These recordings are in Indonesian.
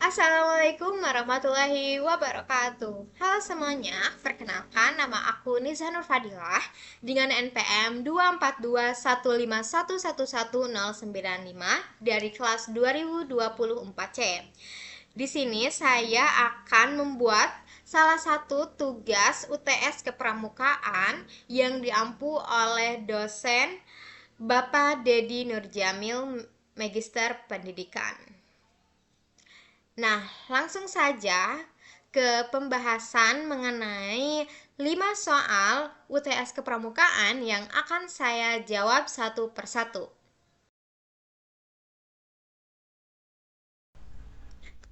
Assalamualaikum warahmatullahi wabarakatuh. Halo semuanya, perkenalkan nama aku Niza Nur Fadilah dengan NPM 24215111095 dari kelas 2024C. Di sini saya akan membuat salah satu tugas UTS kepramukaan yang diampu oleh dosen Bapak Dedi Nurjamil, Magister Pendidikan. Nah, langsung saja ke pembahasan mengenai 5 soal UTS kepramukaan yang akan saya jawab satu persatu.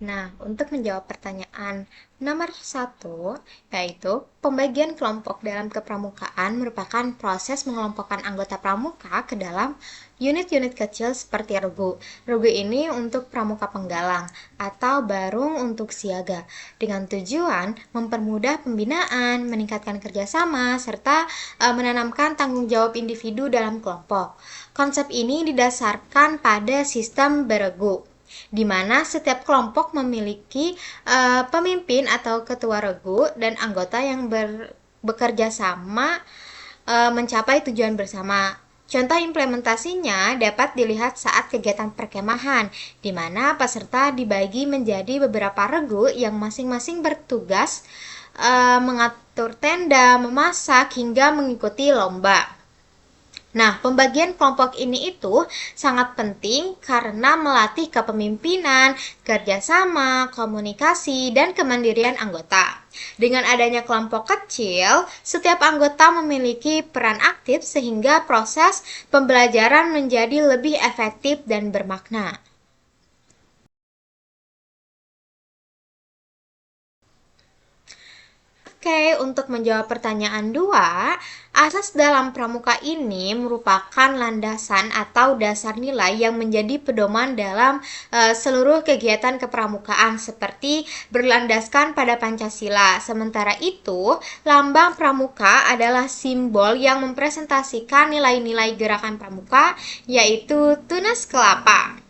Nah, untuk menjawab pertanyaan nomor satu, yaitu pembagian kelompok dalam kepramukaan merupakan proses mengelompokkan anggota pramuka ke dalam unit-unit kecil seperti regu. Regu ini untuk pramuka penggalang atau barung untuk siaga, dengan tujuan mempermudah pembinaan, meningkatkan kerjasama, serta menanamkan tanggung jawab individu dalam kelompok. Konsep ini didasarkan pada sistem beregu, di mana setiap kelompok memiliki pemimpin atau ketua regu dan anggota yang bekerja sama mencapai tujuan bersama. Contoh implementasinya dapat dilihat saat kegiatan perkemahan, di mana peserta dibagi menjadi beberapa regu yang masing-masing bertugas mengatur tenda, memasak, hingga mengikuti lomba. Nah, pembagian kelompok ini itu sangat penting karena melatih kepemimpinan, kerjasama, komunikasi, dan kemandirian anggota. Dengan adanya kelompok kecil, setiap anggota memiliki peran aktif sehingga proses pembelajaran menjadi lebih efektif dan bermakna. Oke, untuk menjawab pertanyaan 2, asas dalam pramuka ini merupakan landasan atau dasar nilai yang menjadi pedoman dalam seluruh kegiatan kepramukaan seperti berlandaskan pada Pancasila. Sementara itu, lambang pramuka adalah simbol yang mempresentasikan nilai-nilai gerakan pramuka, yaitu tunas kelapa.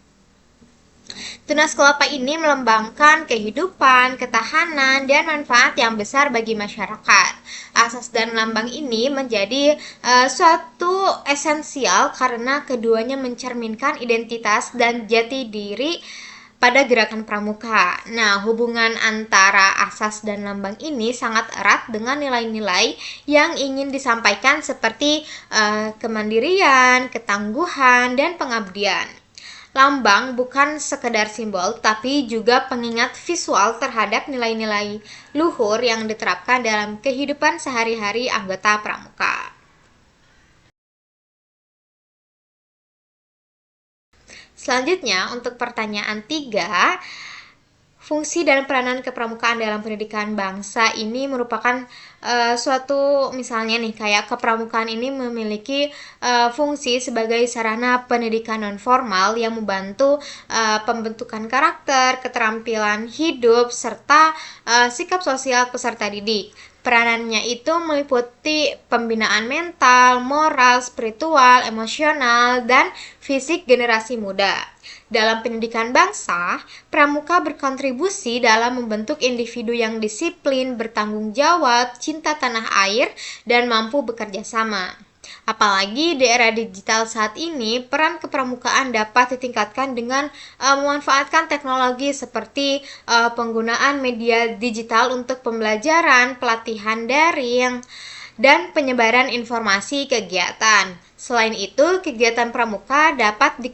Tunas kelapa ini melambangkan kehidupan, ketahanan, dan manfaat yang besar bagi masyarakat. Asas dan lambang ini menjadi suatu esensial karena keduanya mencerminkan identitas dan jati diri pada gerakan pramuka. Nah, hubungan antara asas dan lambang ini sangat erat dengan nilai-nilai yang ingin disampaikan seperti kemandirian, ketangguhan, dan pengabdian. Lambang bukan sekedar simbol, tapi juga pengingat visual terhadap nilai-nilai luhur yang diterapkan dalam kehidupan sehari-hari anggota pramuka. Selanjutnya, untuk pertanyaan 3, fungsi dan peranan kepramukaan dalam pendidikan bangsa ini merupakan suatu, misalnya nih, kayak kepramukaan ini memiliki fungsi sebagai sarana pendidikan non formal yang membantu pembentukan karakter, keterampilan hidup, serta sikap sosial peserta didik. Peranannya itu meliputi pembinaan mental, moral, spiritual, emosional, dan fisik generasi muda. Dalam pendidikan bangsa, pramuka berkontribusi dalam membentuk individu yang disiplin, bertanggung jawab, cinta tanah air, dan mampu bekerja sama. Apalagi di era digital saat ini, peran kepramukaan dapat ditingkatkan dengan memanfaatkan teknologi seperti penggunaan media digital untuk pembelajaran, pelatihan daring, dan penyebaran informasi kegiatan. Selain itu, kegiatan pramuka dapat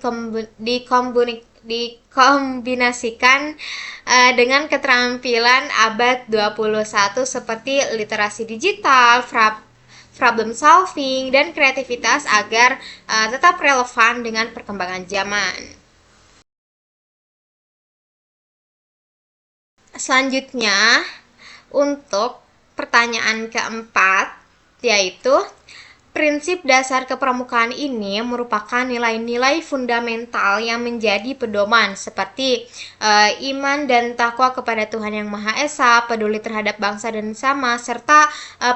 dikombinasikan dengan keterampilan abad 21 seperti literasi digital, problem solving, dan kreativitas agar tetap relevan dengan perkembangan zaman. Selanjutnya, untuk pertanyaan keempat, yaitu Prinsip dasar kepramukaan ini merupakan nilai-nilai fundamental yang menjadi pedoman seperti iman dan takwa kepada Tuhan Yang Maha Esa, peduli terhadap bangsa dan sesama, serta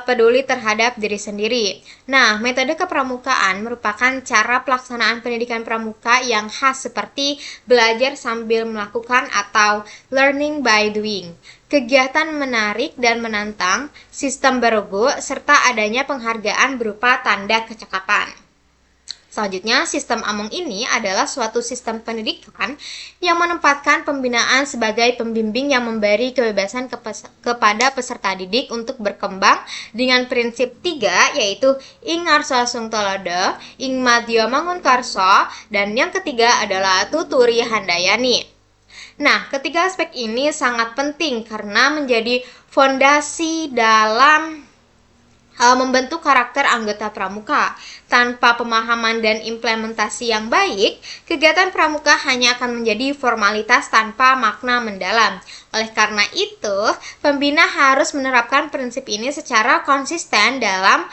peduli terhadap diri sendiri. Nah, metode kepramukaan merupakan cara pelaksanaan pendidikan pramuka yang khas seperti belajar sambil melakukan atau learning by doing. Kegiatan menarik dan menantang, sistem bergu, serta adanya penghargaan berupa tanda kecakapan. Selanjutnya, sistem Among ini adalah suatu sistem pendidikan yang menempatkan pembinaan sebagai pembimbing yang memberi kebebasan kepada peserta didik untuk berkembang dengan prinsip 3, yaitu ing ngarsa sungtolodo, ing madya mangun karso, dan yang ketiga adalah tuturi handayani. Nah, ketiga aspek ini sangat penting karena menjadi fondasi dalam membentuk karakter anggota pramuka. Tanpa pemahaman dan implementasi yang baik, kegiatan pramuka hanya akan menjadi formalitas tanpa makna mendalam. Oleh karena itu, pembina harus menerapkan prinsip ini secara konsisten dalam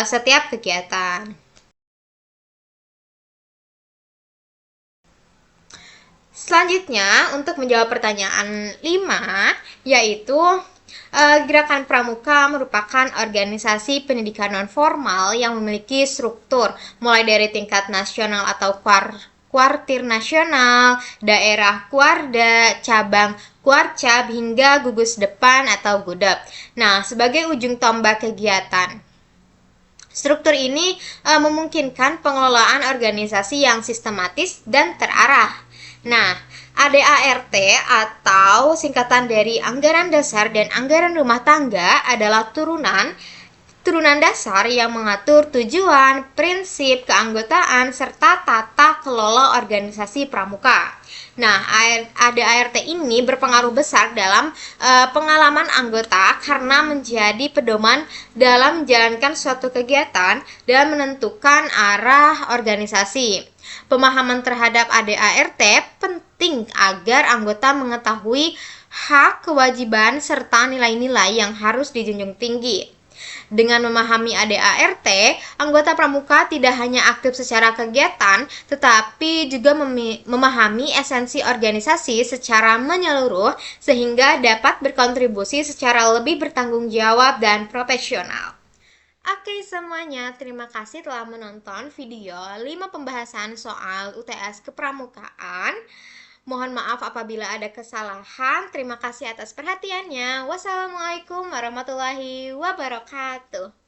setiap kegiatan. Selanjutnya, untuk menjawab pertanyaan 5, yaitu Gerakan Pramuka merupakan organisasi pendidikan non-formal yang memiliki struktur mulai dari tingkat nasional atau kuartir nasional, daerah kuarda, cabang kuarcap, hingga gugus depan atau gudep. Nah, sebagai ujung tombak kegiatan, struktur ini memungkinkan pengelolaan organisasi yang sistematis dan terarah. Nah, ADART atau singkatan dari Anggaran Dasar dan Anggaran Rumah Tangga adalah turunan dasar yang mengatur tujuan, prinsip, keanggotaan, serta tata kelola organisasi pramuka. Nah, ADART ini berpengaruh besar dalam pengalaman anggota karena menjadi pedoman dalam menjalankan suatu kegiatan dan menentukan arah organisasi. Pemahaman terhadap ADART penting agar anggota mengetahui hak, kewajiban, serta nilai-nilai yang harus dijunjung tinggi. Dengan memahami ADART, anggota pramuka tidak hanya aktif secara kegiatan, tetapi juga memahami esensi organisasi secara menyeluruh sehingga dapat berkontribusi secara lebih bertanggung jawab dan profesional. Oke semuanya, terima kasih telah menonton video 5 pembahasan soal UTS Kepramukaan. Mohon maaf apabila ada kesalahan. Terima kasih atas perhatiannya. Wassalamualaikum warahmatullahi wabarakatuh.